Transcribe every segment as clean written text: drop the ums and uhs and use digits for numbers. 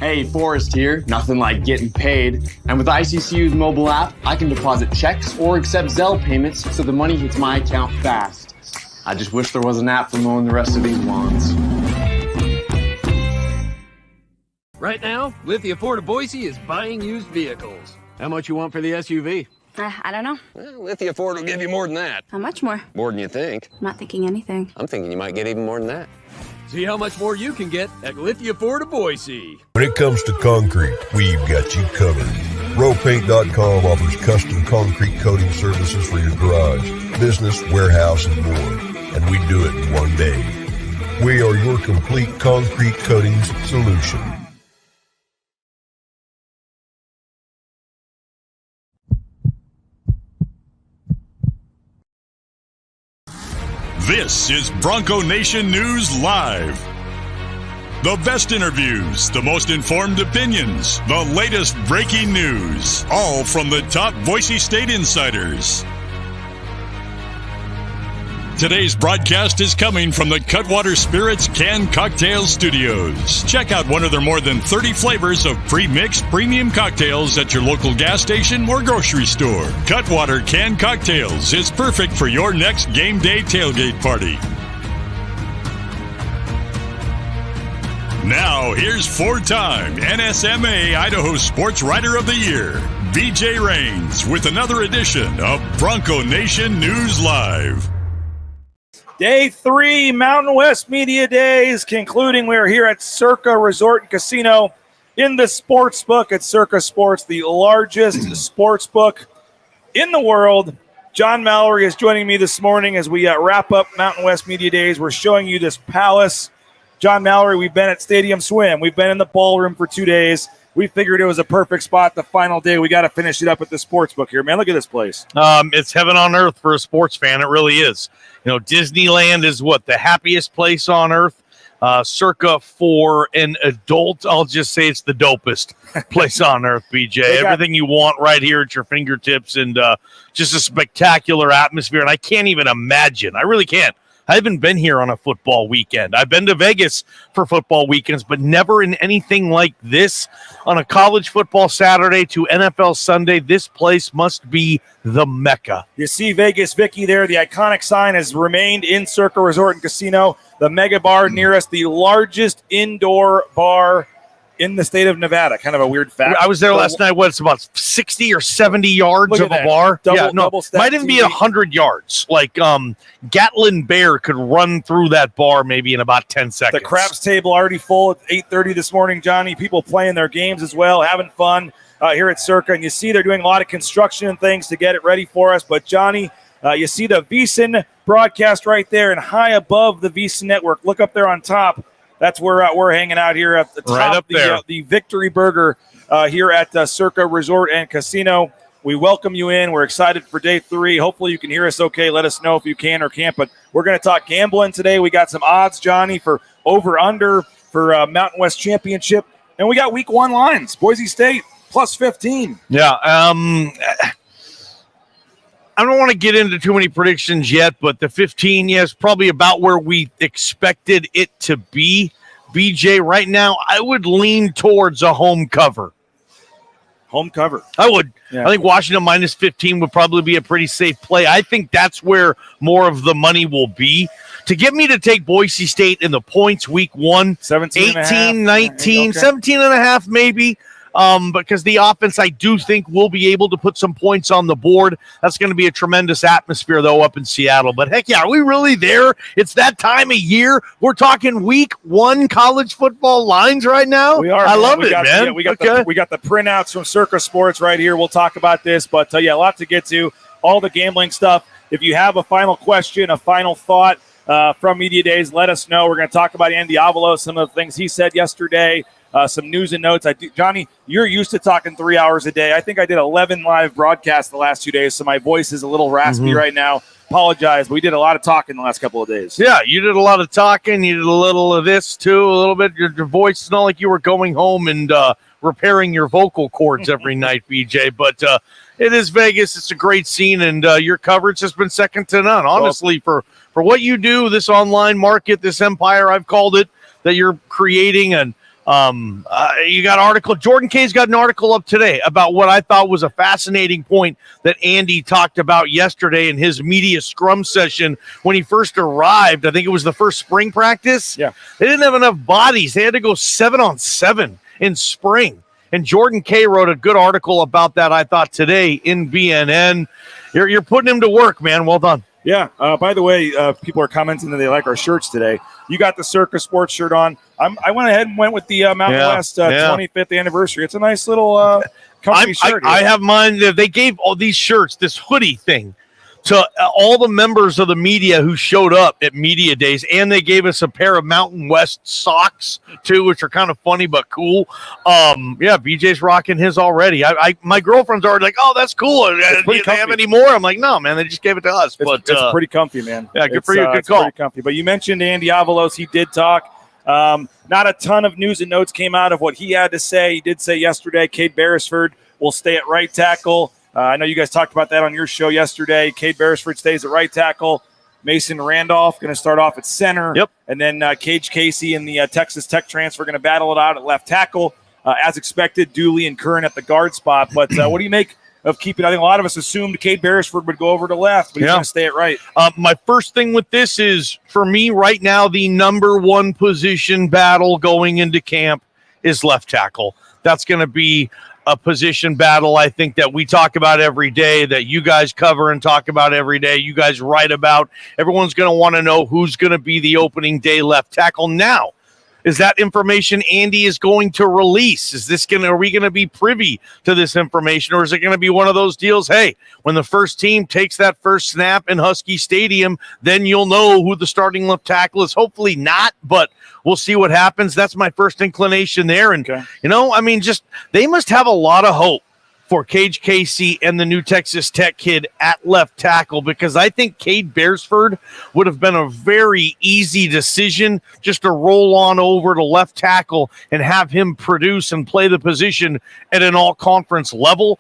Hey, Forrest here. Nothing like getting paid. And with ICCU's mobile app, I can deposit checks or accept Zelle payments so the money hits my account fast. I just wish there was an app for mowing the rest of these lawns. Right now, Lithia Ford of Boise is buying used vehicles. How much you want for the SUV? I don't know. Well, Lithia Ford will give you more than that. How much more? More than you think. I'm not thinking anything. I'm thinking you might get even more than that. See how much more you can get at Lithia Ford of Boise. When it comes to concrete, we've got you covered. RowPaint.com offers custom concrete coating services for your garage, business, warehouse, and more. And we do it in one day. We are your complete concrete coatings solution. This is Bronco Nation News Live. The best interviews, the most informed opinions, the latest breaking news, all from the top Boise State insiders. Today's broadcast is coming from the Cutwater Spirits Canned Cocktail Studios. Check out one of their more than 30 flavors of pre-mixed premium cocktails at your local gas station or grocery store. Cutwater Canned Cocktails is perfect for your next game day tailgate party. Now, here's four-time NSMA Idaho Sports Writer of the Year, BJ Rains, with another edition of Bronco Nation News Live. Day 3, Mountain West Media Days, concluding. We are here at Circa Resort and Casino in the sports book at Circa Sports, the largest sports book in the world. John Mallory is joining me this morning as we wrap up Mountain West Media Days. We're showing you this palace. John Mallory, we've been at Stadium Swim. We've been in the ballroom for 2 days. We figured it was a perfect spot the final day. We got to finish it up at the sports book here, man. Look at this place. It's heaven on earth for a sports fan. It really is. You know, Disneyland is the happiest place on earth. Circa for an adult, I'll just say it's the dopest place on earth, BJ. Everything you want right here at your fingertips, and just a spectacular atmosphere. And I can't even imagine. I really can't. I haven't been here on a football weekend. I've been to Vegas for football weekends, but never in anything like this. On a college football Saturday to NFL Sunday, this place must be the Mecca. You see Vegas Vicky there. The iconic sign has remained in Circa Resort and Casino. The Mega Bar near us, the largest indoor bar in the state of Nevada. Kind of a weird fact. I was there last night. It's about 60 or 70 yards of a bar. Might even be 100 yards. Like Gatlin Bear could run through that bar maybe in about 10 seconds. The craps table already full at 8:30 this morning, Johnny. People playing their games as well, having fun here at Circa. And you see they're doing a lot of construction and things to get it ready for us. But, Johnny, you see the VSiN broadcast right there, and high above the VSiN network. Look up there on top. That's where we're hanging out here at the top, right up there. The Victory Burger here at Circa Resort and Casino. We welcome you in. We're excited for day 3. Hopefully you can hear us okay. Let us know if you can or can't. But we're going to talk gambling today. We got some odds, Johnny, for over-under for Mountain West Championship. And we got week 1 lines. Boise State plus 15. Yeah. I don't want to get into too many predictions yet, but the 15, is probably about where we expected it to be. BJ, right now, I would lean towards a home cover. Home cover. I would. Yeah. I think Washington minus 15 would probably be a pretty safe play. I think that's where more of the money will be. To get me to take Boise State in the points week 1, 18, 19, okay. 17 and a half maybe. Because the offense, I do think, will be able to put some points on the board. That's going to be a tremendous atmosphere, though, up in Seattle. But, heck yeah, are we really there? It's that time of year. We're talking week 1 college football lines right now. We are. I love it, man. Yeah, we got the printouts from Circa Sports right here. We'll talk about this. But, a lot to get to. All the gambling stuff. If you have a final question, a final thought from Media Days, let us know. We're going to talk about Andy Avalos, some of the things he said yesterday. Some news and notes. Johnny, you're used to talking 3 hours a day. I think I did 11 live broadcasts the last 2 days, so my voice is a little raspy right now. Apologize. We did a lot of talking the last couple of days. Yeah, you did a lot of talking. You did a little of this, too, a little bit. Your voice is not like you were going home and repairing your vocal cords every night, BJ. But it is Vegas. It's a great scene, and your coverage has been second to none. Honestly, for what you do, this online market, this empire, I've called it, that you're creating, and You got article. Jordan K's got an article up today about what I thought was a fascinating point that Andy talked about yesterday in his media scrum session when he first arrived. I think it was the first spring practice. Yeah. They didn't have enough bodies. They had to go 7-on-7 in spring. And Jordan K wrote a good article about that, I thought, today in BNN. You're putting him to work, man. Well done. Yeah. By the way, people are commenting that they like our shirts today. You got the Circa sports shirt on. I went ahead and went with the Mountain West 25th anniversary. It's a nice little company shirt. I have mine. They gave all these shirts, this hoodie thing, to all the members of the media who showed up at media days, and they gave us a pair of Mountain West socks too, which are kind of funny but cool. BJ's rocking his already. My girlfriend's already like, "Oh, that's cool. Do they have any more?" I'm like, "No, man, they just gave it to us." It's pretty comfy, man. Yeah, good for you. Good call. Pretty comfy. But you mentioned Andy Avalos. He did talk. Not a ton of news and notes came out of what he had to say. He did say yesterday, Cade Beresford will stay at right tackle. I know you guys talked about that on your show yesterday. Cade Beresford stays at right tackle. Mason Randolph going to start off at center. Yep. And then Cage Casey in the Texas Tech transfer going to battle it out at left tackle. As expected, Dooley and Curran at the guard spot. But what do you make of keeping? I think a lot of us assumed Cade Beresford would go over to left, but he's going to stay at right. My first thing with this is, for me right now, the number one position battle going into camp is left tackle. That's going to be a position battle, I think, that we talk about every day, that you guys cover and talk about every day, you guys write about. Everyone's going to want to know who's going to be the opening day left tackle. Now, is that information Andy is going to release? Are we going to be privy to this information, or is it going to be one of those deals, hey, when the first team takes that first snap in Husky Stadium, then you'll know who the starting left tackle is? Hopefully not, but we'll see what happens. That's my first inclination there. And, they must have a lot of hope for Cage Casey and the new Texas Tech kid at left tackle, because I think Cade Beresford would have been a very easy decision just to roll on over to left tackle and have him produce and play the position at an all-conference level.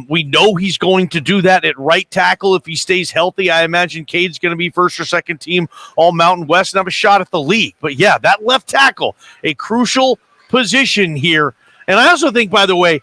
We know he's going to do that at right tackle if he stays healthy. I imagine Cade's going to be first or second team all Mountain West and have a shot at the league. But yeah, that left tackle, a crucial position here. And I also think, by the way,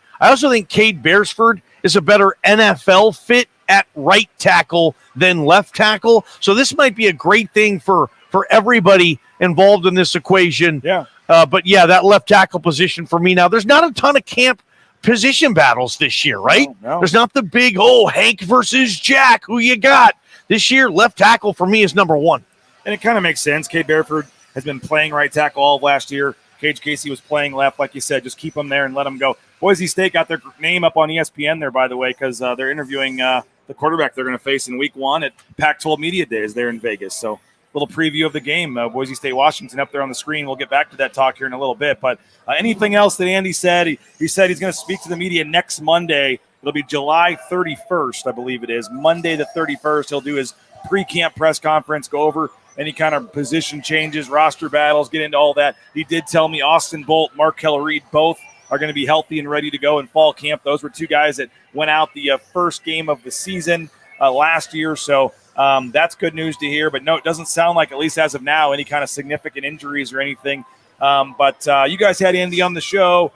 Cade Beresford is a better NFL fit at right tackle than left tackle. So this might be a great thing for everybody involved in this equation. Yeah. That left tackle position for me now, there's not a ton of camp position battles this year, right? No. There's not the big, Hank versus Jack, who you got? This year, left tackle for me is number one. And it kind of makes sense. Cade Beresford has been playing right tackle all of last year. Cage Casey was playing left, like you said. Just keep them there and let them go. Boise State got their name up on ESPN there, by the way, because they're interviewing the quarterback they're going to face in Week 1 at Pac-12 Media Days there in Vegas. So a little preview of the game. Boise State, Washington up there on the screen. We'll get back to that talk here in a little bit. But anything else that Andy said? He said he's going to speak to the media next Monday. It'll be July 31st, I believe it is. Monday the 31st, he'll do his pre-camp press conference, go over any kind of position changes, roster battles, get into all that. He did tell me Austin Bolt, Markel Reed, both are going to be healthy and ready to go in fall camp. Those were two guys that went out the first game of the season last year. So that's good news to hear. But no, it doesn't sound like, at least as of now, any kind of significant injuries or anything. But you guys had Andy on the show.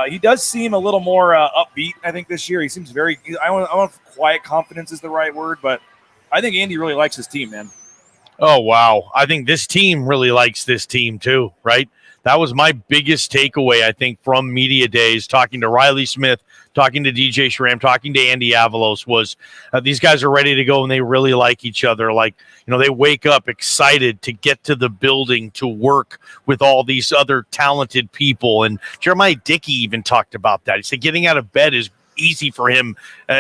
He does seem a little more upbeat, I think, this year. He seems very – I don't know if quiet confidence is the right word, but I think Andy really likes his team, man. Oh, wow. I think this team really likes this team too, right? That was my biggest takeaway, I think, from media days, talking to Riley Smith, talking to DJ Schramm, talking to Andy Avalos, was these guys are ready to go and they really like each other. Like, they wake up excited to get to the building to work with all these other talented people. And Jeremiah Dickey even talked about that. He said getting out of bed is easy for him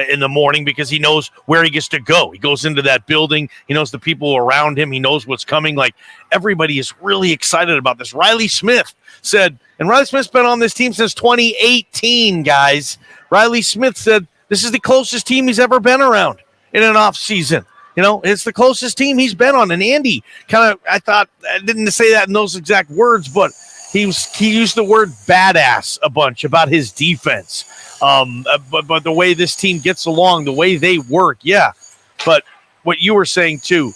in the morning because he knows where he gets to go. He goes into that building. He knows the people around him. He knows what's coming. Like, everybody is really excited about this. Riley Smith said, and Riley Smith's been on this team since 2018, guys. Riley Smith said this is the closest team he's ever been around in an off season. It's the closest team he's been on. And Andy I didn't say that in those exact words, but he used the word badass a bunch about his defense. But the way this team gets along, the way they work, yeah. But what you were saying too,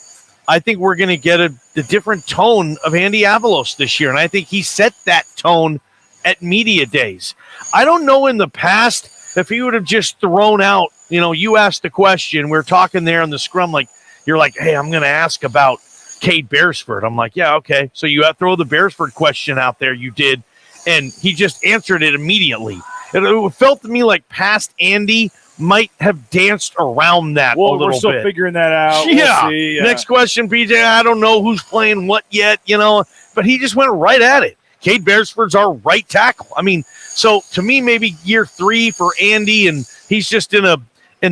I think we're going to get a different tone of Andy Avalos this year, and I think he set that tone at media days. I don't know in the past if he would have just thrown out, you asked the question. We're talking there in the scrum, like, you're like, hey, I'm going to ask about Cade Beresford. I'm like, yeah, okay. So you throw the Beresford question out there. You did. And he just answered it immediately. It felt to me like past Andy might have danced around that a little bit. We're still figuring that out. Yeah. We'll see. Next question, PJ. I don't know who's playing what yet, but he just went right at it. Cade Beresford's our right tackle. I mean, so to me, maybe year 3 for Andy, and he's just in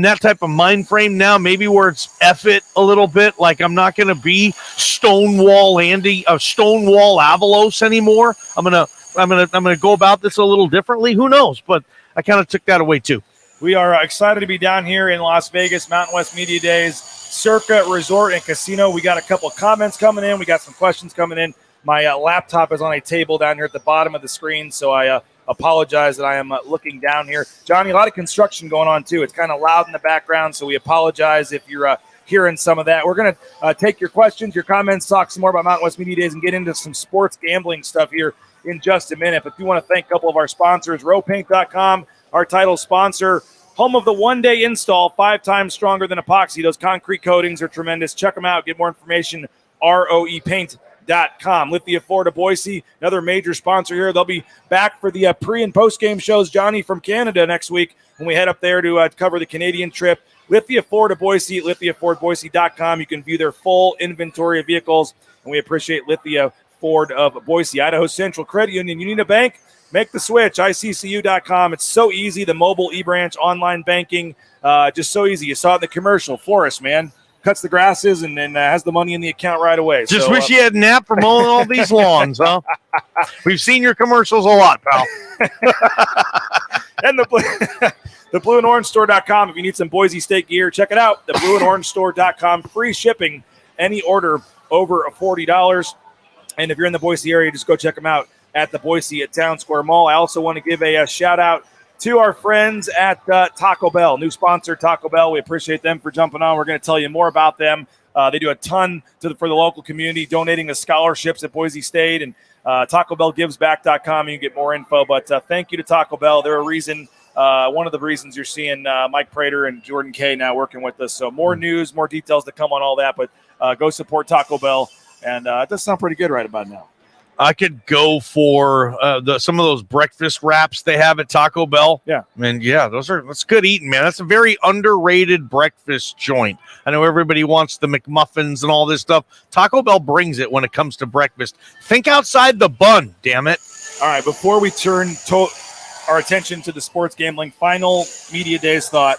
that type of mind frame now, maybe where it's F it a little bit. Like, I'm not going to be Stonewall Avalos anymore. I'm gonna go about this a little differently. Who knows? But I kind of took that away too. We are excited to be down here in Las Vegas, Mountain West Media Days, Circa Resort and Casino. We got a couple of comments coming in. We got some questions coming in. My laptop is on a table down here at the bottom of the screen, so I apologize that I am looking down here. Johnny, a lot of construction going on too. It's kind of loud in the background, so we apologize if you're hearing some of that. We're going to take your questions, your comments, talk some more about Mountain West Media Days, and get into some sports gambling stuff here in just a minute. But we want to thank a couple of our sponsors, RowPaint.com, our title sponsor, home of the one-day install, 5 times stronger than epoxy. Those concrete coatings are tremendous. Check them out. Get more information, ROEPaint.com. Lithia Florida Boise, another major sponsor here. They'll be back for the pre- and post-game shows, Johnny, from Canada next week when we head up there to cover the Canadian trip. Lithia Florida Boise, LithiaFordBoise.com. You can view their full inventory of vehicles, and we appreciate Lithia Ford of Boise. Idaho Central Credit Union. You need a bank? Make the switch. ICCU.com. It's so easy. The mobile e-branch online banking, just so easy. You saw it in the commercial. Florist, man. Cuts the grasses and then has the money in the account right away. Just wish you had an app for mowing all these lawns, huh? We've seen your commercials a lot, pal. And the blueandorange.store.com. If you need some Boise State gear, check it out. The blueandorangestore.com. Free shipping. Any order over $40. And if you're in the Boise area, just go check them out at the Boise at Town Square Mall. I also want to give a shout out to our friends at Taco Bell, new sponsor Taco Bell. We appreciate them for jumping on. We're going to tell you more about them. They do a ton for the local community, donating to scholarships at Boise State, and TacoBellGivesBack.com. You can get more info. But thank you to Taco Bell. They're a reason. One of the reasons you're seeing Mike Prater and Jordan Kay now working with us. So more news, more details to come on all that. But go support Taco Bell. And it does sound pretty good right about now. I could go for some of those breakfast wraps they have at Taco Bell. Yeah. And that's good eating, man. That's a very underrated breakfast joint. I know everybody wants the McMuffins and all this stuff. Taco Bell brings it when it comes to breakfast. Think outside the bun, damn it. All right, before we turn our attention to the sports gambling final media days thought,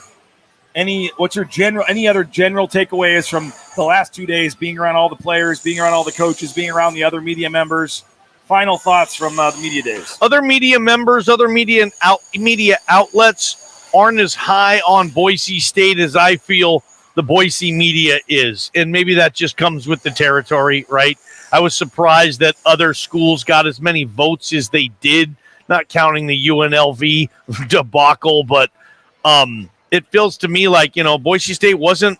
any other general takeaways from the last 2 days, being around all the players, being around all the coaches, being around the other media members? Final thoughts from the media days. Other media members, other media outlets aren't as high on Boise State as I feel the Boise media is. And maybe that just comes with the territory, right? I was surprised that other schools got as many votes as they did, not counting the UNLV debacle, but it feels to me like, Boise State wasn't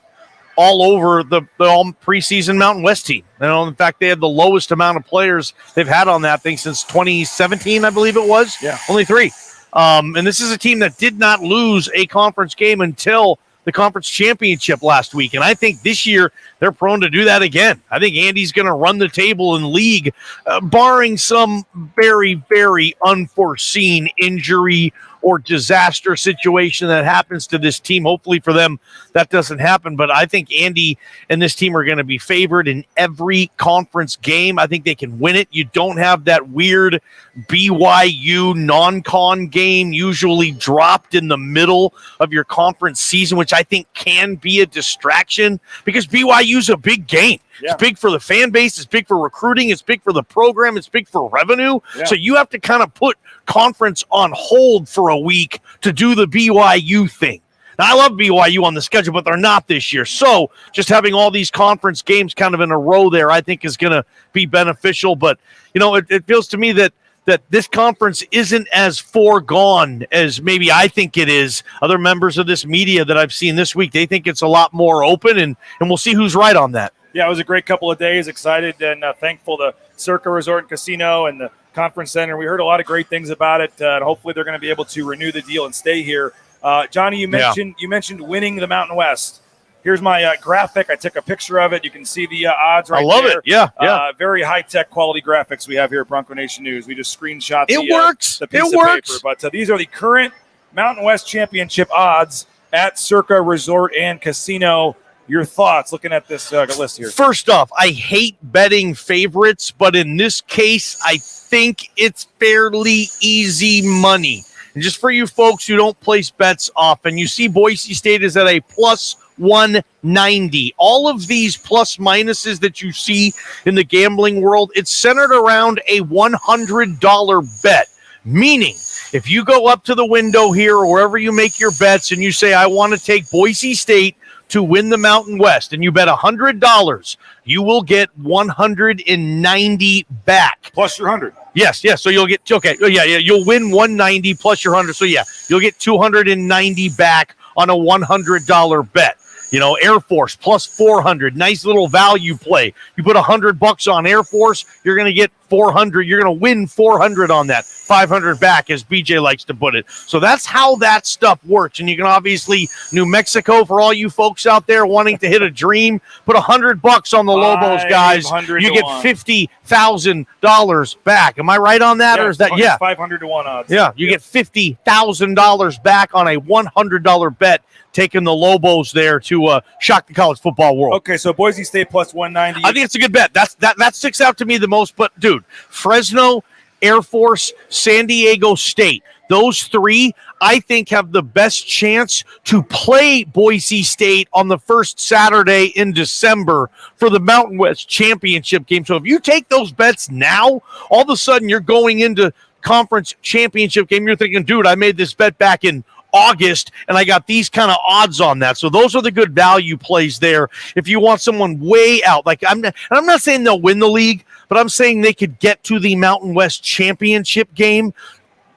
all over the all preseason Mountain West team. In fact, they had the lowest amount of players they've had on that thing since 2017, I believe it was. Yeah. Only 3. And this is a team that did not lose a conference game until the conference championship last week. And I think this year they're prone to do that again. I think Andy's going to run the table in league, barring some very, very unforeseen injury or disaster situation that happens to this team. Hopefully for them, that doesn't happen. But I think Andy and this team are going to be favored in every conference game. I think they can win it. You don't have that weird BYU non-con game usually dropped in the middle of your conference season, which I think can be a distraction because BYU's a big game. Yeah. It's big for the fan base. It's big for recruiting. It's big for the program. It's big for revenue. Yeah. So you have to kind of put conference on hold for a week to do the BYU thing. Now, I love BYU on the schedule, but they're not this year. So just having all these conference games kind of in a row there, I think is going to be beneficial. But, it feels to me that this conference isn't as foregone as maybe I think it is. Other members of this media that I've seen this week, they think it's a lot more open, and we'll see who's right on that. Yeah, it was a great couple of days. Excited and thankful to Circa Resort and Casino and the Conference Center. We heard a lot of great things about it, and hopefully they're going to be able to renew the deal and stay here. Johnny, you mentioned winning the Mountain West. Here's my graphic. I took a picture of it. You can see the odds right there. I love it. Yeah. Very high-tech quality graphics we have here at Bronco Nation News. We just screenshot It works. the piece of paper. But these are the current Mountain West Championship odds at Circa Resort and Casino. Your thoughts looking at this list here? First off, I hate betting favorites, but in this case, I think it's fairly easy money. And just for you folks who don't place bets often, you see Boise State is at a plus 190. All of these plus minuses that you see in the gambling world, it's centered around a $100 bet. Meaning, if you go up to the window here or wherever you make your bets and you say, I want to take Boise State to win the Mountain West, and you bet $100, you will get 190 back. Plus your 100. Yes. So you'll get, you'll win 190 plus your 100. So you'll get 290 back on a $100 bet. Air Force plus 400, nice little value play. You put $100 on Air Force, you're going to get 400. You're going to win 400 on that, 500 back, as BJ likes to put it. So that's how that stuff works. And you can obviously, New Mexico, for all you folks out there wanting to hit a dream, put $100 on the Lobos, guys. You get $50,000 back. Am I right on that, or is that 500 to 1 odds? Yeah, you get $50,000 back on a $100 bet, taking the Lobos there to shock the college football world. Okay, so Boise State plus 190. I think it's a good bet. That sticks out to me the most. But, dude, Fresno, Air Force, San Diego State, those three, I think, have the best chance to play Boise State on the first Saturday in December for the Mountain West Championship game. So if you take those bets now, all of a sudden you're going into conference championship game. You're thinking, dude, I made this bet back in August, and I got these kind of odds on that. So those are the good value plays there. If you want someone way out, like I'm not saying they'll win the league, but I'm saying they could get to the Mountain West Championship game.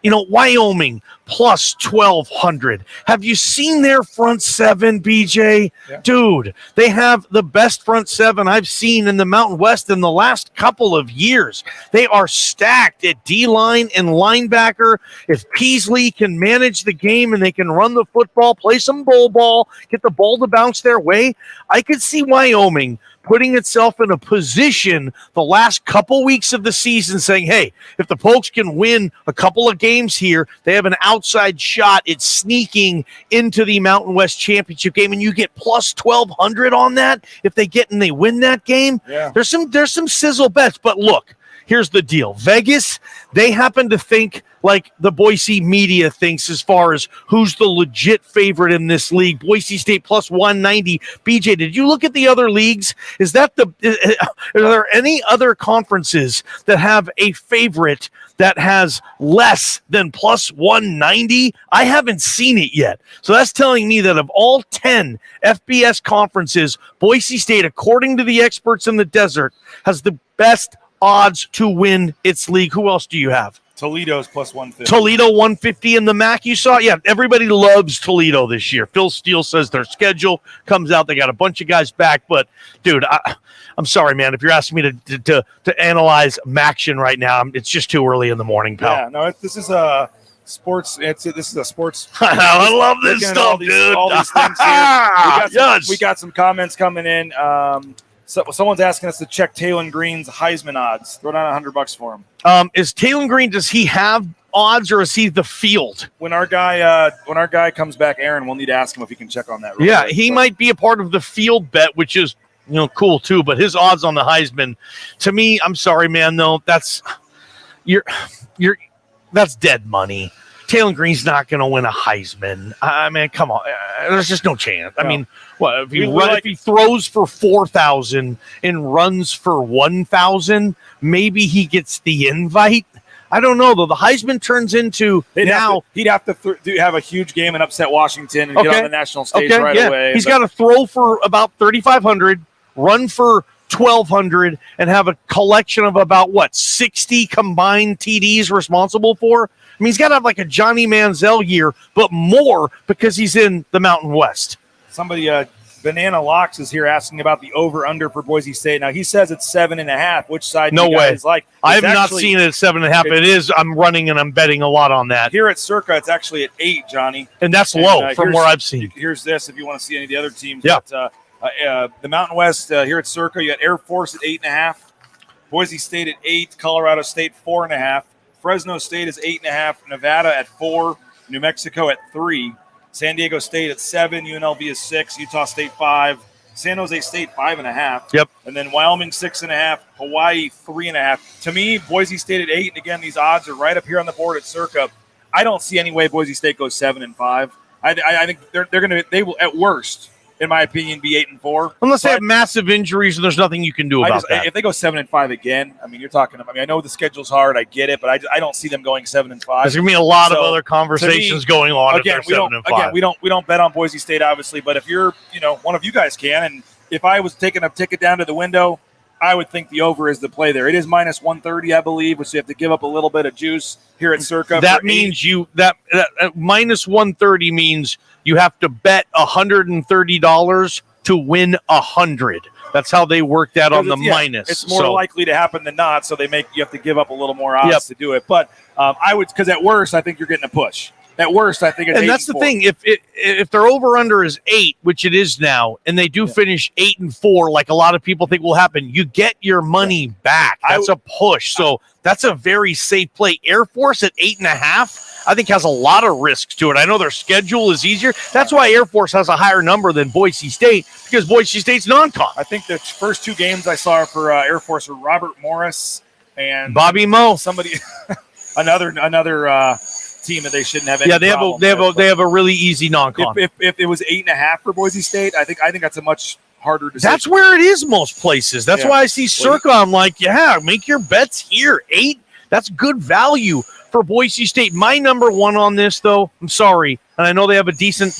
Wyoming plus 1,200. Have you seen their front seven, BJ? Yeah. Dude, they have the best front seven I've seen in the Mountain West in the last couple of years. They are stacked at D-line and linebacker. If Peasley can manage the game and they can run the football, play some bowl ball, get the ball to bounce their way, I could see Wyoming putting itself in a position the last couple weeks of the season saying, hey, if the Pokes can win a couple of games here, they have an outside shot at sneaking into the Mountain West Championship game, and you get plus 1,200 on that if they get and they win that game. Yeah. There's some sizzle bets, but look, here's the deal. Vegas, they happen to think like the Boise media thinks as far as who's the legit favorite in this league. Boise State plus 190. BJ, did you look at the other leagues? Are there any other conferences that have a favorite that has less than plus 190? I haven't seen it yet. So that's telling me that of all 10 FBS conferences, Boise State, according to the experts in the desert, has the best odds to win its league. Who else do you have? Toledo's plus 150. Toledo 150 in the MAC you saw? Yeah, everybody loves Toledo this year. Phil Steele says their schedule comes out. They got a bunch of guys back. But, dude, I'm sorry, man. If you're asking me to analyze MACtion right now, it's just too early in the morning, pal. Yeah, no, this is a sports. This is a sports. I love this stuff, dude. All these things here. We got some comments coming in. So someone's asking us to check Taylon Green's Heisman odds. Throw down $100 for him. Is Taylon Green? Does he have odds, or is he the field? When our guy comes back, Aaron, we'll need to ask him if he can check on that. Yeah, he might be a part of the field bet, which is cool too. But his odds on the Heisman, to me, I'm sorry, man. Though that's dead money. Taylon Green's not going to win a Heisman. I mean, come on. There's just no chance. I mean, what if he throws for 4,000 and runs for 1,000, maybe he gets the invite. I don't know, though. The Heisman turns into he'd have to have a huge game and upset Washington and get on the national stage away. He's got to throw for about 3,500, run for 1,200, and have a collection of about 60 combined TDs responsible for. I mean, he's got to have like a Johnny Manziel year, but more because he's in the Mountain West. Somebody Banana Locks is here asking about the over-under for Boise State. Now, he says it's 7.5. Which side No do you way. guys like? I have It's not actually- seen it at 7.5. It is. I'm running and I'm betting a lot on that. Here at Circa, it's actually at 8, Johnny. And that's And, low from here's- where I've seen. Here's this if you want to see any of the other teams. Yeah. But, the Mountain West here at Circa, you got Air Force at 8.5. Boise State at 8. Colorado State 4.5. Fresno State is 8.5. Nevada at 4. New Mexico at 3. San Diego State at 7. UNLV is 6. Utah State 5. San Jose State 5.5. Yep. And then Wyoming 6.5. Hawaii 3.5. To me, Boise State at 8. And again, these odds are right up here on the board at Circa. I don't see any way Boise State goes 7-5. I think they will at worst, in my opinion, be 8-4. Unless they have massive injuries and there's nothing you can do about that. If they go 7-5 again, I mean, you're talking. I mean, I know the schedule's hard. I get it, but I don't see them going 7-5. There's gonna be a lot of So, other conversations going on. Again, if they're 7-5. we don't bet on Boise State, obviously. But if you're, one of you guys can, and if I was taking a ticket down to the window, I would think the over is the play there. It is minus 130, I believe, which you have to give up a little bit of juice here at Circa. That means that minus 130 means you have to bet $130 to win 100. That's how they work that on the minus. It's more likely to happen than not, so you have to give up a little more odds to do it. But I would, because at worst, I think you're getting a push. At worst, I think it's 8-4. And that's the thing. If their over under is 8, which it is now, and they do finish 8-4, like a lot of people think will happen, you get your money back. That's a push. So that's a very safe play. Air Force at 8.5, I think has a lot of risks to it. I know their schedule is easier. That's why Air Force has a higher number than Boise State, because Boise State's non-con. I think the first 2 games I saw for Air Force were Robert Morris and Bobby Moe. Somebody, another team that they shouldn't have any they have a really easy non-con. If it was 8.5 for Boise State, I think that's a much harder decision. That's where it is most places. That's why I see Circa. I'm like, make your bets here. 8, that's good value for Boise State. My number 1 on this, though, I'm sorry, and I know they have a decent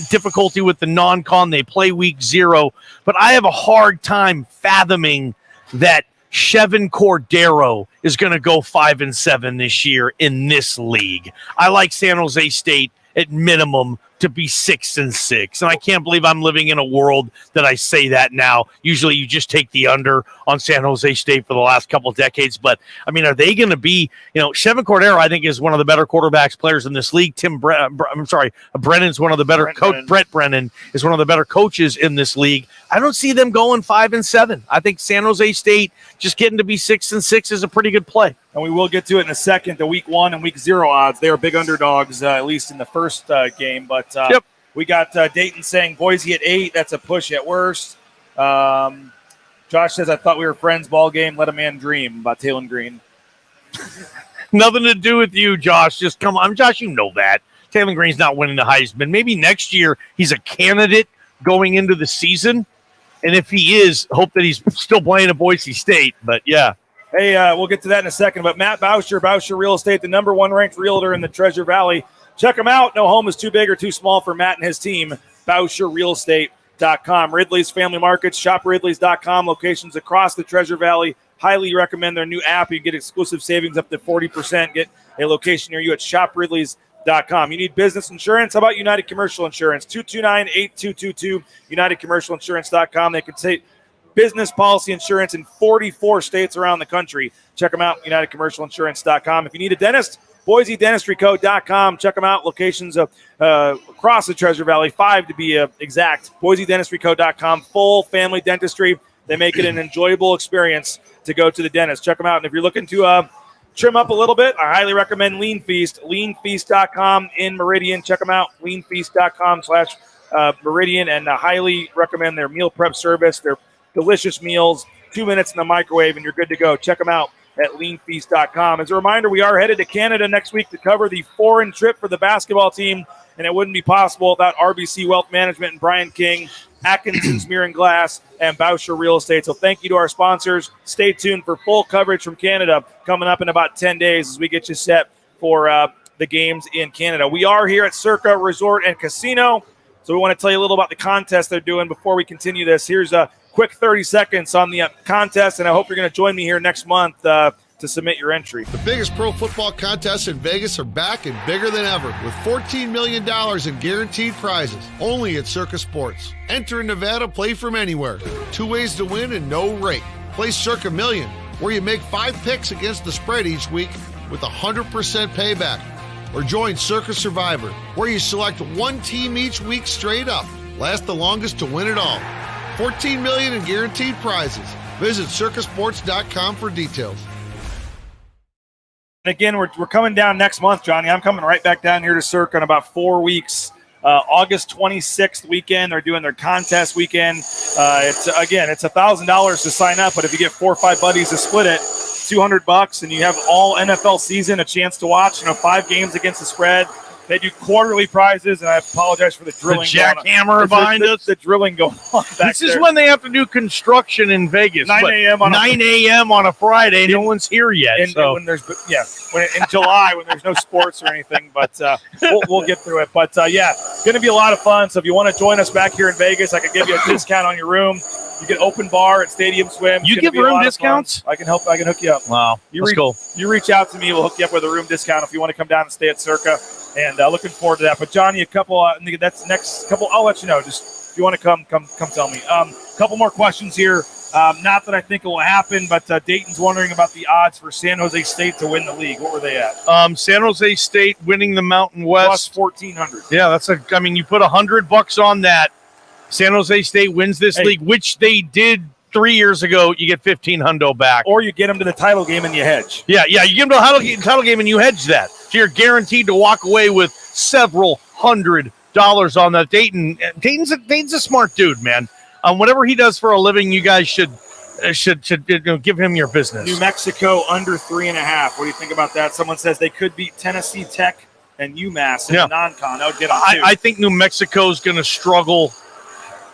difficulty with the non-con. They play week 0, but I have a hard time fathoming that Chevin Cordero is going to go 5-7 this year in this league. I like San Jose State at minimum to be 6-6. And I can't believe I'm living in a world that I say that now. Usually you just take the under on San Jose State for the last couple of decades. But, I mean, are they going to be, Chevin Cordero, I think, is one of the better quarterbacks players in this league. Brennan's one of the better coach. Brett Brennan is one of the better coaches in this league. I don't see them going 5-7. I think San Jose State just getting to be 6-6 is a pretty good play. And we will get to it in a second. The week 1 and week 0 odds, they are big underdogs, at least in the first game. But we got Dayton saying Boise at 8. That's a push at worst. Josh says, I thought we were friends, ball game. Let a man dream, about Talon Green. Nothing to do with you, Josh. Just come on. Josh, you know that. Talon Green's not winning the Heisman. Maybe next year he's a candidate going into the season. And if he is, hope that he's still playing at Boise State. But, yeah. Hey, we'll get to that in a second. But Matt Bauscher Real Estate, the number 1 ranked realtor in the Treasure Valley. Check him out. No home is too big or too small for Matt and his team. BauscherRealEstate.com. Ridley's Family Markets. Shop Ridley's.com. Locations across the Treasure Valley. Highly recommend their new app. You get exclusive savings up to 40%. Get a location near you at ShopRidley's.com. You need business insurance? How about United Commercial Insurance? 229-8222. UnitedCommercialInsurance.com. They can take business policy insurance in 44 states around the country. Check them out, UnitedCommercialInsurance.com. If you need a dentist, BoiseDentistryCo.com. Check them out. Locations across the Treasure Valley, 5 to be exact. BoiseDentistryCo.com. Full family dentistry. They make it an enjoyable experience to go to the dentist. Check them out. And if you're looking to trim up a little bit, I highly recommend Lean Feast. LeanFeast.com in Meridian. Check them out. LeanFeast.com/Meridian. And I highly recommend their meal prep service. Their delicious meals, 2 minutes in the microwave, and you're good to go. Check them out at leanfeast.com. As a reminder, we are headed to Canada next week to cover the foreign trip for the basketball team, and it wouldn't be possible without RBC Wealth Management and Brian King, Atkinson's Mirror and Glass, and Bauscher Real Estate. So thank you to our sponsors. Stay tuned for full coverage from Canada coming up in about 10 days as we get you set for the games in Canada. We are here at Circa Resort and Casino, so we want to tell you a little about the contest they're doing before we continue this. Here's a quick 30 seconds on the contest, and I hope you're going to join me here next month to to submit your entry. The biggest pro football contests in Vegas are back and bigger than ever with $14 million in guaranteed prizes only at Circa Sports. Enter in Nevada, play from anywhere. 2 ways to win and no rate. Play Circa Million, where you make 5 picks against the spread each week with 100% payback. Or join Circa Survivor, where you select one team each week straight up. Last the longest to win it all. $14 million in guaranteed prizes. Visit circasports.com for details. And again, we're coming down next month, Johnny. I'm coming right back down here to Circa in about 4 weeks. August 26th weekend, they're doing their contest weekend. It's $1,000 to sign up, but if you get 4 or 5 buddies to split it, $200, and you have all NFL season a chance to watch. 5 games against the spread. They do quarterly prizes, and I apologize for the drilling. The jackhammer behind us. The drilling going on back This is when they have to do construction in Vegas. 9 a.m. 9 a.m. on a Friday. No one's here yet. In July when there's no sports or anything, but we'll get through it. But going to be a lot of fun. So if you want to join us back here in Vegas, I can give you a discount on your room. You get open bar at Stadium Swim. You give room discounts? I can hook you up. Wow, that's cool. You reach out to me, we'll hook you up with a room discount if you want to come down and stay at Circa. And looking forward to that. But Johnny, that's next couple. I'll let you know. Just if you want to come tell me. Couple more questions here. Not that I think it will happen, but Dayton's wondering about the odds for San Jose State to win the league. What were they at? San Jose State winning the Mountain West. Plus 1,400. Yeah, you put $100 on that. San Jose State wins this league, which they did 3 years ago. You get $1,500 back. Or you get them to the title game and you hedge. Yeah, you get them to the title game and you hedge that. So you're guaranteed to walk away with several $100 on that. Dayton's a smart dude, man. Whatever he does for a living, you guys should give him your business. New Mexico under 3.5. What do you think about that? Someone says they could beat Tennessee Tech and UMass in the non-con. That would get them too. I think New Mexico's going to struggle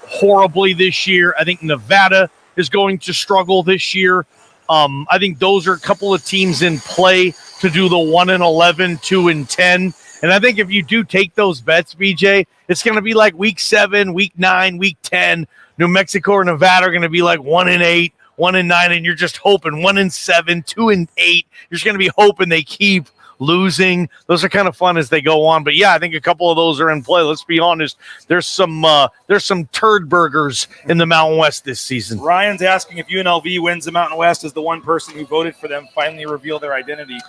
horribly this year. I think Nevada is going to struggle this year. I think those are a couple of teams in play to do the 1-11, 2-10. And I think if you do take those bets, BJ, it's going to be like week 7, week 9, week 10. New Mexico or Nevada are going to be like 1-8, 1-9, and you're just hoping 1-7, 2-8. You're just going to be hoping they keep losing. Those are kind of fun as they go on. But yeah, I think a couple of those are in play. Let's be honest. There's some turd burgers in the Mountain West this season. Ryan's asking if UNLV wins the Mountain West, is the one person who voted for them finally reveal their identity.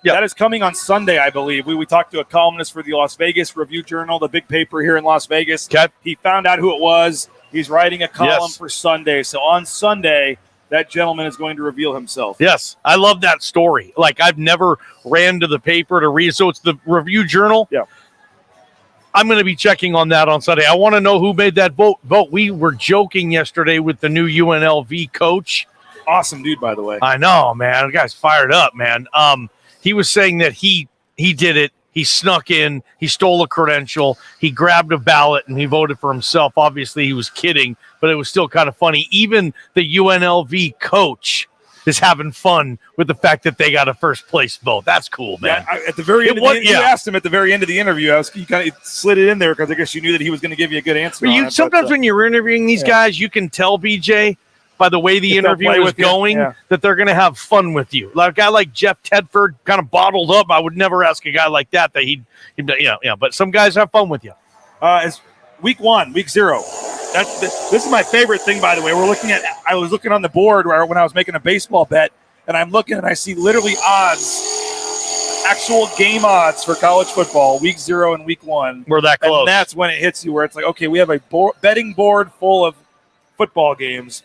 That is coming on Sunday, I believe. We talked to a columnist for the Las Vegas Review-Journal, the big paper here in Las Vegas. Okay. He found out who it was. He's writing a column for Sunday. So on Sunday, that gentleman is going to reveal himself. Yes, I love that story. Like, I've never ran to the paper to read. So it's the Review-Journal. Yeah. I'm going to be checking on that on Sunday. I want to know who made that vote. We were joking yesterday with the new UNLV coach. Awesome dude, by the way. I know, man. The guy's fired up, man. He was saying that he did it. He snuck in. He stole a credential. He grabbed a ballot, and he voted for himself. Obviously, he was kidding, but it was still kind of funny. Even the UNLV coach is having fun with the fact that they got a first-place vote. That's cool, man. Yeah, at the very end, you asked him at the very end of the interview. You kind of slid it in there because I guess you knew that he was going to give you a good answer. Sometimes when you're interviewing these guys, you can tell, BJ, by the way the interview is going, that they're going to have fun with you. Like a guy like Jeff Tedford, kind of bottled up. I would never ask a guy like that he'd but some guys have fun with you. It's week 1, week 0. This is my favorite thing, by the way. I was looking on the board when I was making a baseball bet, and I'm looking and I see literally odds, actual game odds for college football, week 0 and week 1. We're that close. And that's when it hits you, where it's like, okay, we have a betting board full of football games.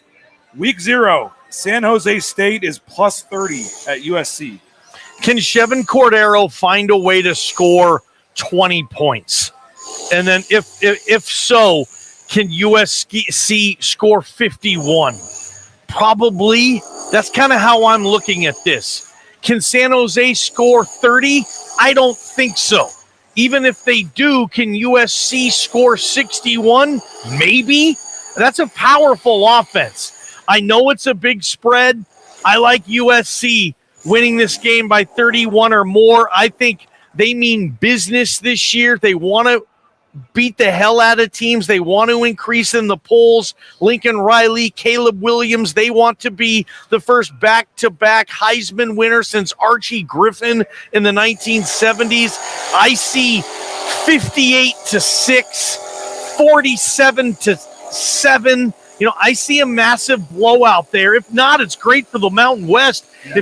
Week 0, San Jose State is plus 30 at USC. Can Chevin Cordero find a way to score 20 points? And then if so, can USC score 51? Probably. That's kind of how I'm looking at this. Can San Jose score 30? I don't think so. Even if they do, can USC score 61? Maybe. That's a powerful offense. I know it's a big spread. I like USC winning this game by 31 or more. I think they mean business this year. They want to beat the hell out of teams. They want to increase in the polls. Lincoln Riley, Caleb Williams, they want to be the first back-to-back Heisman winner since Archie Griffin in the 1970s. I see 58-6, 47-7. I see a massive blowout there. If not, it's great for the Mountain West. Yeah.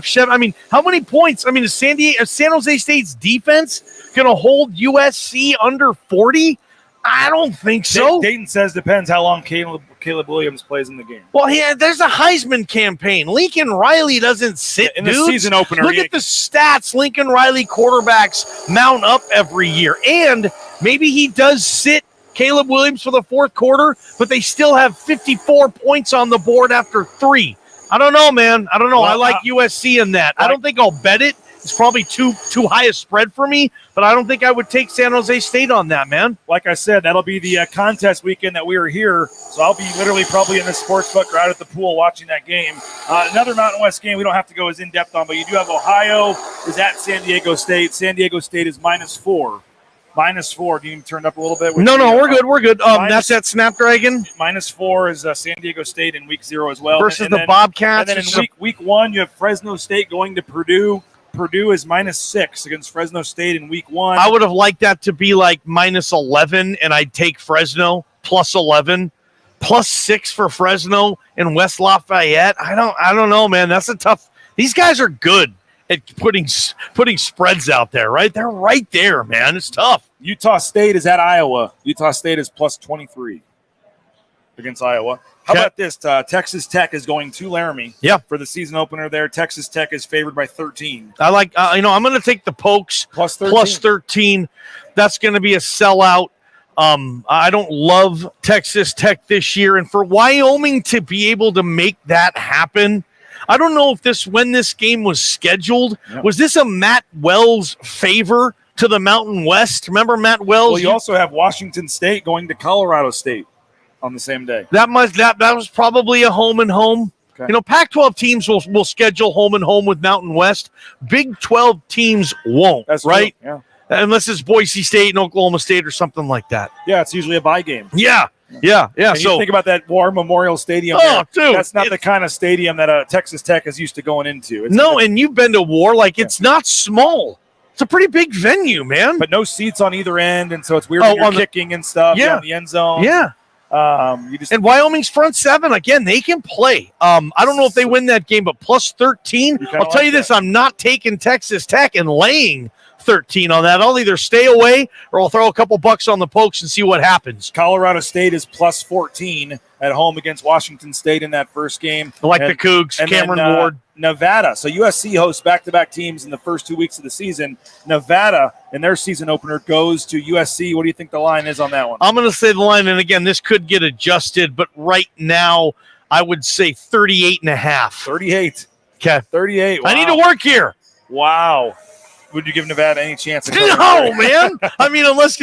How many points? Is San Jose State's defense going to hold USC under 40? I don't think so. Dayton says depends how long Caleb Williams plays in the game. Well, there's a Heisman campaign. Lincoln Riley doesn't sit in the season opener. Look at the stats. Lincoln Riley quarterbacks mount up every year. And maybe he does sit Caleb Williams for the fourth quarter, but they still have 54 points on the board after 3. I don't know, man. I don't know. Well, I like USC in that. I don't think I'll bet it. It's probably too high a spread for me, but I don't think I would take San Jose State on that, man. Like I said, that'll be the contest weekend that we are here, so I'll be literally probably in the sports book or out at the pool watching that game. Another Mountain West game we don't have to go as in-depth on, but you do have Ohio is at San Diego State. San Diego State is -4. -4. Do you even turn up a little bit? No, we're good. We're good. That's at Snapdragon. -4 is San Diego State in week 0 as well. Versus the Bobcats. And then in week 1, you have Fresno State going to Purdue. Purdue is -6 against Fresno State in week 1. I would have liked that to be like -11, and I'd take Fresno +11, +6 for Fresno and West Lafayette. I don't know, man. That's a tough. These guys are good at putting spreads out there, right? They're right there, man. It's tough. Utah State is at Iowa. Utah State is +23 against Iowa. How about this? Texas Tech is going to Laramie for the season opener there. Texas Tech is favored by 13. I like, I'm going to take the Pokes +13. That's going to be a sellout. I don't love Texas Tech this year. And for Wyoming to be able to make that happen, I don't know if when this game was scheduled, was this a Matt Wells favor to the Mountain West? Remember Matt Wells? Well, you also have Washington State going to Colorado State on the same day. That was probably a home and home. Okay. Pac-12 teams will schedule home and home with Mountain West. Big 12 teams won't. That's right. True. Yeah. Unless it's Boise State and Oklahoma State or something like that. Yeah, it's usually a bye game. Yeah. So think about that War Memorial Stadium. Dude, that's not the kind of stadium that Texas Tech is used to going into. And you've been to War. It's not small. It's a pretty big venue, man. But no seats on either end, and so it's weird when you're kicking and stuff in the end zone. Yeah. And Wyoming's front seven, again, they can play. I don't know if they win that game, but +13. I'll tell you this, I'm not taking Texas Tech and laying 13 on that. I'll either stay away or I'll throw a couple bucks on the Pokes and see what happens. Colorado State is +14 at home against Washington State in that first game. I like the Cougs, Cameron Ward. Nevada. So USC hosts back-to-back teams in the first 2 weeks of the season. Nevada, in their season opener, goes to USC. What do you think the line is on that one? I'm going to say the line, and again, this could get adjusted, but right now I would say 38.5. 38. Okay. 38. Wow. I need to work here. Wow. Would you give Nevada any chance? No, man. Unless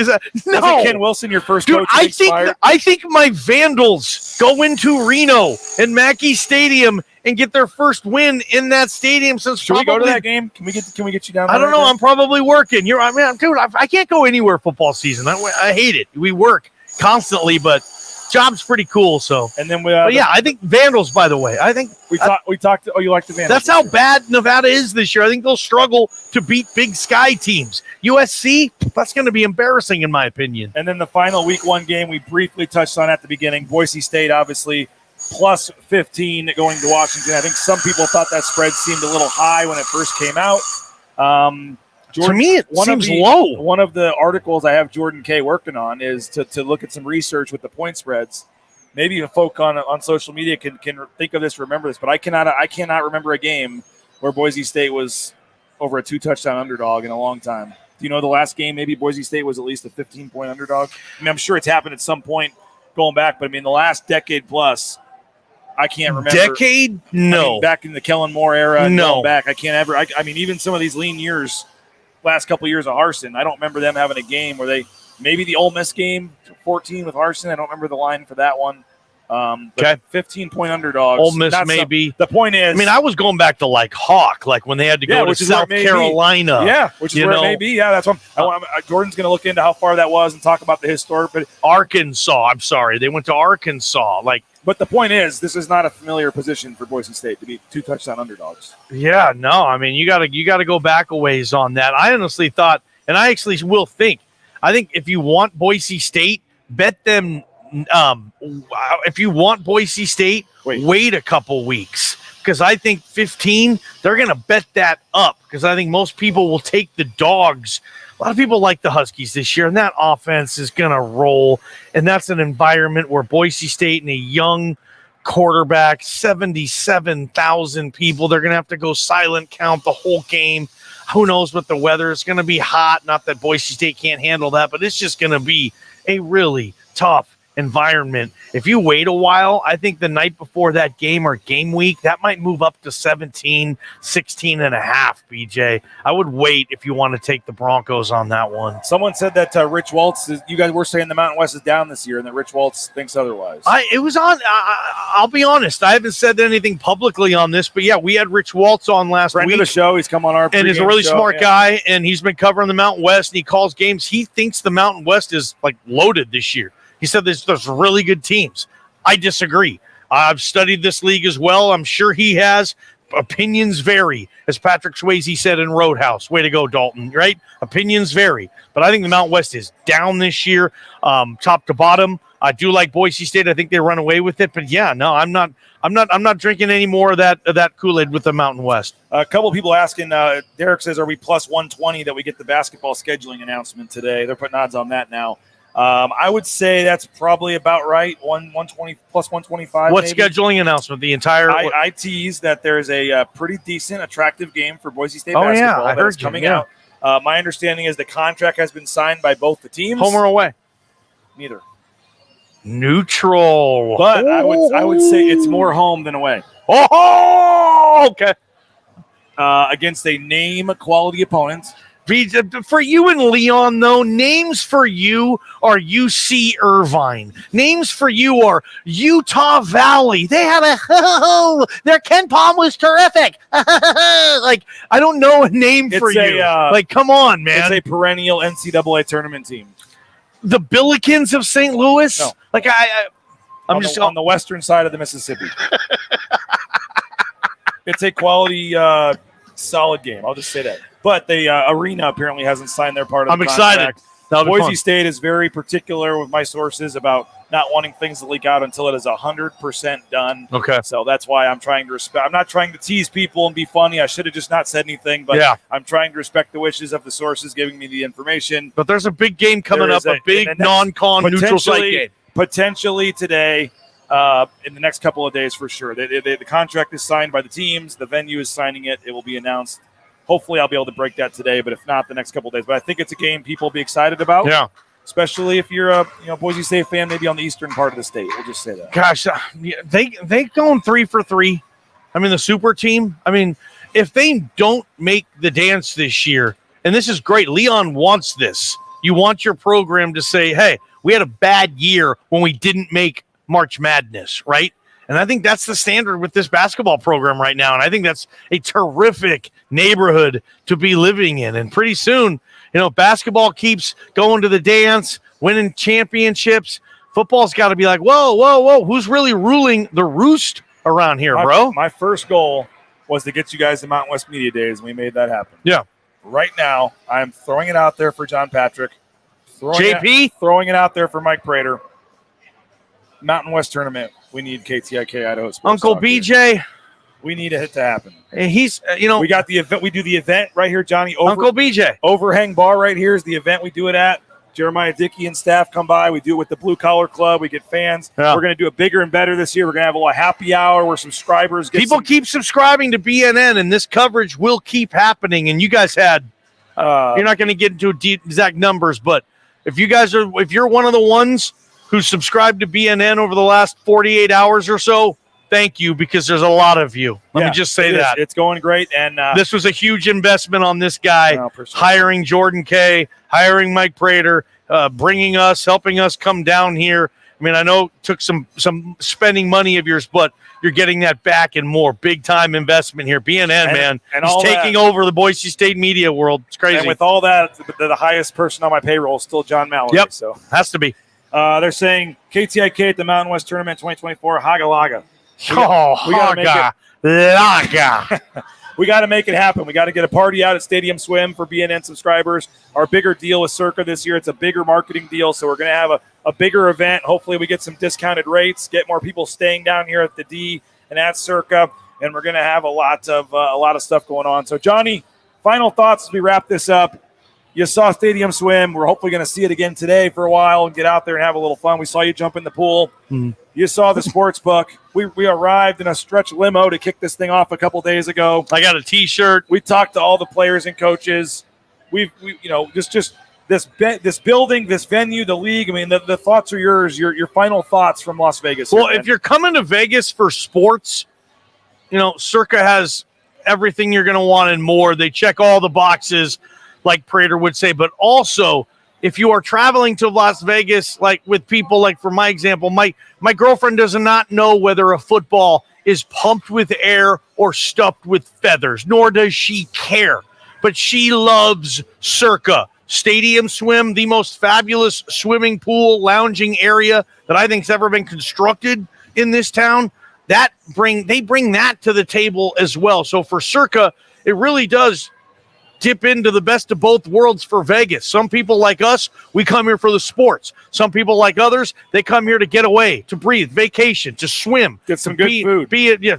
no. Ken Wilson, your first coach, expired? I think my Vandals go into Reno and Mackey Stadium and get their first win in that stadium since. Should we go to that game? Can we get you down there? I don't know. I'm probably working. Dude, I can't go anywhere football season. I hate it. We work constantly, but job's pretty cool. So, and then I think Vandals. By the way, I think we talked. Oh, you like the Vandals? That's how bad Nevada is this year. I think they'll struggle to beat Big Sky teams. USC, that's going to be embarrassing in my opinion. And then the final week 1 game we briefly touched on at the beginning. Boise State, obviously +15 going to Washington. I think some people thought that spread seemed a little high when it first came out. To me, it seems low. One of the articles I have Jordan K. working on is to look at some research with the point spreads. Maybe even folk on social media can think of this, remember this, but I cannot remember a game where Boise State was over a 2-touchdown underdog in a long time. Do you know the last game maybe Boise State was at least a 15-point underdog? I'm sure it's happened at some point going back, but the last decade plus, I can't remember. Decade? No. Back in the Kellen Moore era. No. Back, I can't ever. Even some of these lean years, last couple of years of Harsin, I don't remember them having a game where maybe the Ole Miss game, 14 with Harsin. I don't remember the line for that one. Okay. 15-point underdogs. Ole Miss maybe. The point is, I mean, I was going back to like Hawk, like when they had to go to South Carolina. Yeah, which is where it may be. Yeah, that's what Jordan's going to look into how far that was and talk about the historic. But Arkansas, I'm sorry, they went to Arkansas. But the point is, this is not a familiar position for Boise State to be 2 touchdown underdogs. Yeah, no, I mean, you got to go back a ways on that. I honestly thought, and I actually will think, I think if you want Boise State, bet them. If you want Boise State, wait a couple weeks, because I think 15, they're going to bet that up, because I think most people will take the dogs. A lot of people like the Huskies this year, and that offense is going to roll, and that's an environment where Boise State and a young quarterback, 77,000 people, they're going to have to go silent count the whole game. Who knows what the weather is going to be hot. Not that Boise State can't handle that, but it's just going to be a really tough environment. If you wait a while, I think the night before that game or game week, that might move up to 17, 16 and a half, BJ. I would wait if you want to take the Broncos on that one. Someone said that Rich Waltz, you guys were saying the Mountain West is down this year and that Rich Waltz thinks otherwise. I'll be honest. I haven't said anything publicly on this, but yeah, we had Rich Waltz on last week. Friend of the show. He's come on our and he's a really smart guy, and he's been covering the Mountain West, and he calls games. He thinks the Mountain West is like loaded this year. He said there's really good teams. I disagree. I've studied this league as well. I'm sure he has. Opinions vary, as Patrick Swayze said in Roadhouse. Way to go, Dalton, right? Opinions vary. But I think the Mountain West is down this year, top to bottom. I do like Boise State. I think they run away with it. But yeah, no, I'm not drinking any more of that Kool-Aid with the Mountain West. A couple people asking, Derek says, are we plus 120 that we get the basketball scheduling announcement today? They're putting odds on that now. I would say that's probably about right. 120 plus 125. What maybe. Scheduling announcement? The entire. I teased that there's a pretty decent, attractive game for Boise State basketball. Yeah, I heard coming out. My understanding is the contract has been signed by both the teams. Home or away? Neither. Neutral. But I would say it's more home than away. Oh, okay. Against a name quality opponent. For you and Leon, though, names for you are UC Irvine. Names for you are Utah Valley. They had their Ken Palm was terrific. Like, I don't know a name for you. Like, come on, man. It's a perennial NCAA tournament team. The Billikens of St. Louis? No. Like, I'm just on the western side of the Mississippi. It's a quality, solid game. I'll just say that. But the arena apparently hasn't signed their part of the contract. Excited. Boise State is very particular with my sources about not wanting things to leak out until it is 100% done. Okay. So that's why I'm trying to respect. I'm not trying to tease people and be funny. I should have just not said anything, but I'm trying to respect the wishes of the sources giving me the information. But there's a big game coming up, a big non-con neutral site game. Potentially today, in the next couple of days for sure. The contract is signed by the teams. The venue is signing it. It will be announced. Hopefully, I'll be able to break that today, but if not, the next couple of days. But I think it's a game people will be excited about. Yeah. Especially if you're a Boise State fan, maybe on the eastern part of the state. We'll just say that. Gosh, they going 3 for 3. I mean, the super team. I mean, if they don't make the dance this year, and this is great, Leon wants this. You want your program to say, hey, we had a bad year when we didn't make March Madness, right? And I think that's the standard with this basketball program right now. And I think that's a terrific neighborhood to be living in. And pretty soon, basketball keeps going to the dance, winning championships. Football's got to be like, whoa, who's really ruling the roost around here, bro? My first goal was to get you guys to Mountain West Media Days, and we made that happen. Yeah. Right now, I'm throwing it out there for John Patrick. Throwing it out there for Mike Prater. Mountain West tournament. We need KTIK Idaho Sports. Uncle BJ. We need it to happen. And he's, we got the event. We do the event right here, Johnny. Uncle BJ. Overhang Bar right here is the event. We do it at. Jeremiah Dickey and staff come by. We do it with the Blue Collar Club. We get fans. Yeah. We're going to do it bigger and better this year. We're going to have a little happy hour where subscribers get keep subscribing to BNN, and this coverage will keep happening. And you guys had, you're not going to get into exact numbers, but if you're one of the ones who subscribed to BNN over the last 48 hours or so, thank you, because there's a lot of you. Let me just say that. It's going great. And this was a huge investment on this guy, hiring Jordan Kay, hiring Mike Prater, helping us come down here. I mean, I know it took some spending money of yours, but you're getting that back and more. Big-time investment here. BNN, man, and he's taking over the Boise State media world. It's crazy. And with all that, the highest person on my payroll is still John Mallory. Yep, so has to be. They're saying KTIK at the Mountain West Tournament 2024, Hagalaga. We got to make it happen. We got to get a party out at Stadium Swim for BNN subscribers. Our bigger deal with Circa this year, it's a bigger marketing deal, so we're going to have a bigger event. Hopefully we get some discounted rates, get more people staying down here at the D and at Circa, and we're going to have a lot of stuff going on. So, Johnny, final thoughts as we wrap this up. You saw Stadium Swim. We're hopefully going to see it again today for a while and get out there and have a little fun. We saw you jump in the pool. Mm-hmm. You saw the sports book. We arrived in a stretch limo to kick this thing off a couple days ago. I got a T-shirt. We talked to all the players and coaches. We just this building, this venue, the league. I mean, the thoughts are yours. Your final thoughts from Las Vegas. Well, if you're coming to Vegas for sports, Circa has everything you're going to want and more. They check all the boxes, like Prater would say, but also if you are traveling to Las Vegas, like with people, like for my example, my girlfriend does not know whether a football is pumped with air or stuffed with feathers, nor does she care, but she loves Circa. Stadium Swim, the most fabulous swimming pool lounging area that I think's ever been constructed in this town. They bring that to the table as well. So for Circa, it really does dip into the best of both worlds for Vegas. Some people like us, we come here for the sports. Some people like others, they come here to get away, to breathe, vacation, to swim. Get some good food.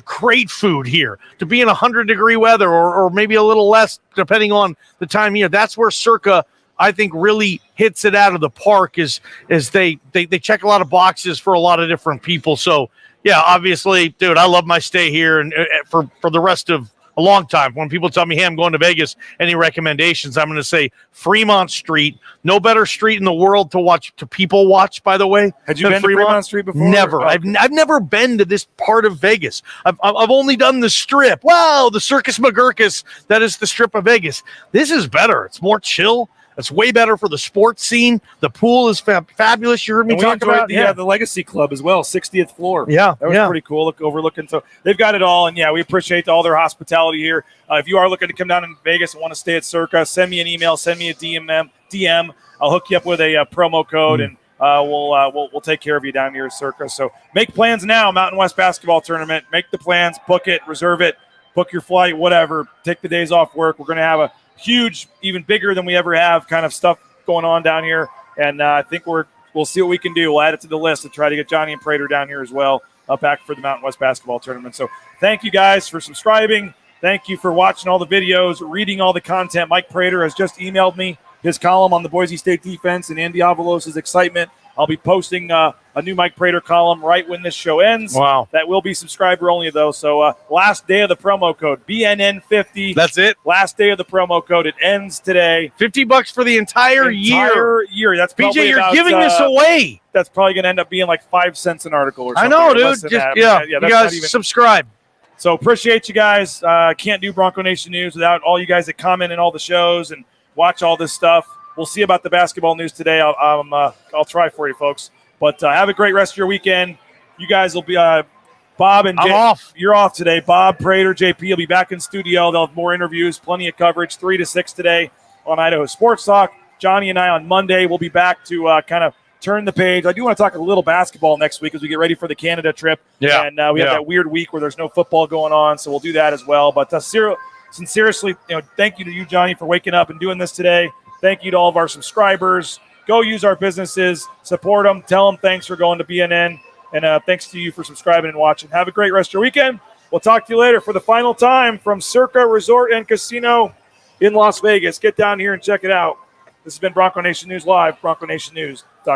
Great food here. To be in 100-degree weather or maybe a little less, depending on the time of year. That's where Circa, I think, really hits it out of the park is they check a lot of boxes for a lot of different people. So, yeah, obviously, dude, I love my stay here and for the rest of a long time. When people tell me, hey, I'm going to Vegas, any recommendations, I'm going to say Fremont Street. No better street in the world to people watch, by the way. Had you been to Fremont Street before? Never. I've never been to this part of Vegas. I've only done the Strip. Wow, the Circus McGurkus, that is the Strip of Vegas. This is better. It's more chill. It's way better for the sports scene. The pool is fabulous. You heard me talk about the Legacy Club as well, 60th floor. Yeah, that was pretty cool. Overlooking, so they've got it all, and we appreciate all their hospitality here. If you are looking to come down in Vegas and want to stay at Circa, send me an email, send me a DM. I'll hook you up with a promo code, and we'll take care of you down here at Circa. So make plans now. Mountain West Basketball Tournament. Make the plans, book it, reserve it, book your flight, whatever. Take the days off work. We're going to have a huge, even bigger than we ever have kind of stuff going on down here. And I think we'll see what we can do. We'll add it to the list to try to get Johnny and Prater down here as well, back for the Mountain West Basketball Tournament. So thank you guys for subscribing. Thank you for watching all the videos, reading all the content. Mike Prater has just emailed me his column on the Boise State defense and Andy Avalos' excitement. I'll be posting a new Mike Prater column right when this show ends. Wow. That will be subscriber only, though. So last day of the promo code, BNN50. That's it. Last day of the promo code. It ends today. $50 for the entire year. That's BJ, you're giving this away. That's probably going to end up being like 5 cents an article or something. I know, dude. You guys subscribe. So appreciate you guys. Can't do Bronco Nation News without all you guys that comment in all the shows and watch all this stuff. We'll see about the basketball news today. I'll try for you, folks. But have a great rest of your weekend. You guys will be Bob and I'm off. You're off today. Bob, Prater, JP will be back in studio. They'll have more interviews, plenty of coverage, 3 to 6 today on Idaho Sports Talk. Johnny and I on Monday will be back to kind of turn the page. I do want to talk a little basketball next week as we get ready for the Canada trip. Yeah. And we have that weird week where there's no football going on, so we'll do that as well. But sincerely, thank you to you, Johnny, for waking up and doing this today. Thank you to all of our subscribers. Go use our businesses. Support them. Tell them thanks for going to BNN. And thanks to you for subscribing and watching. Have a great rest of your weekend. We'll talk to you later for the final time from Circa Resort and Casino in Las Vegas. Get down here and check it out. This has been Bronco Nation News Live, BroncoNationNews.com.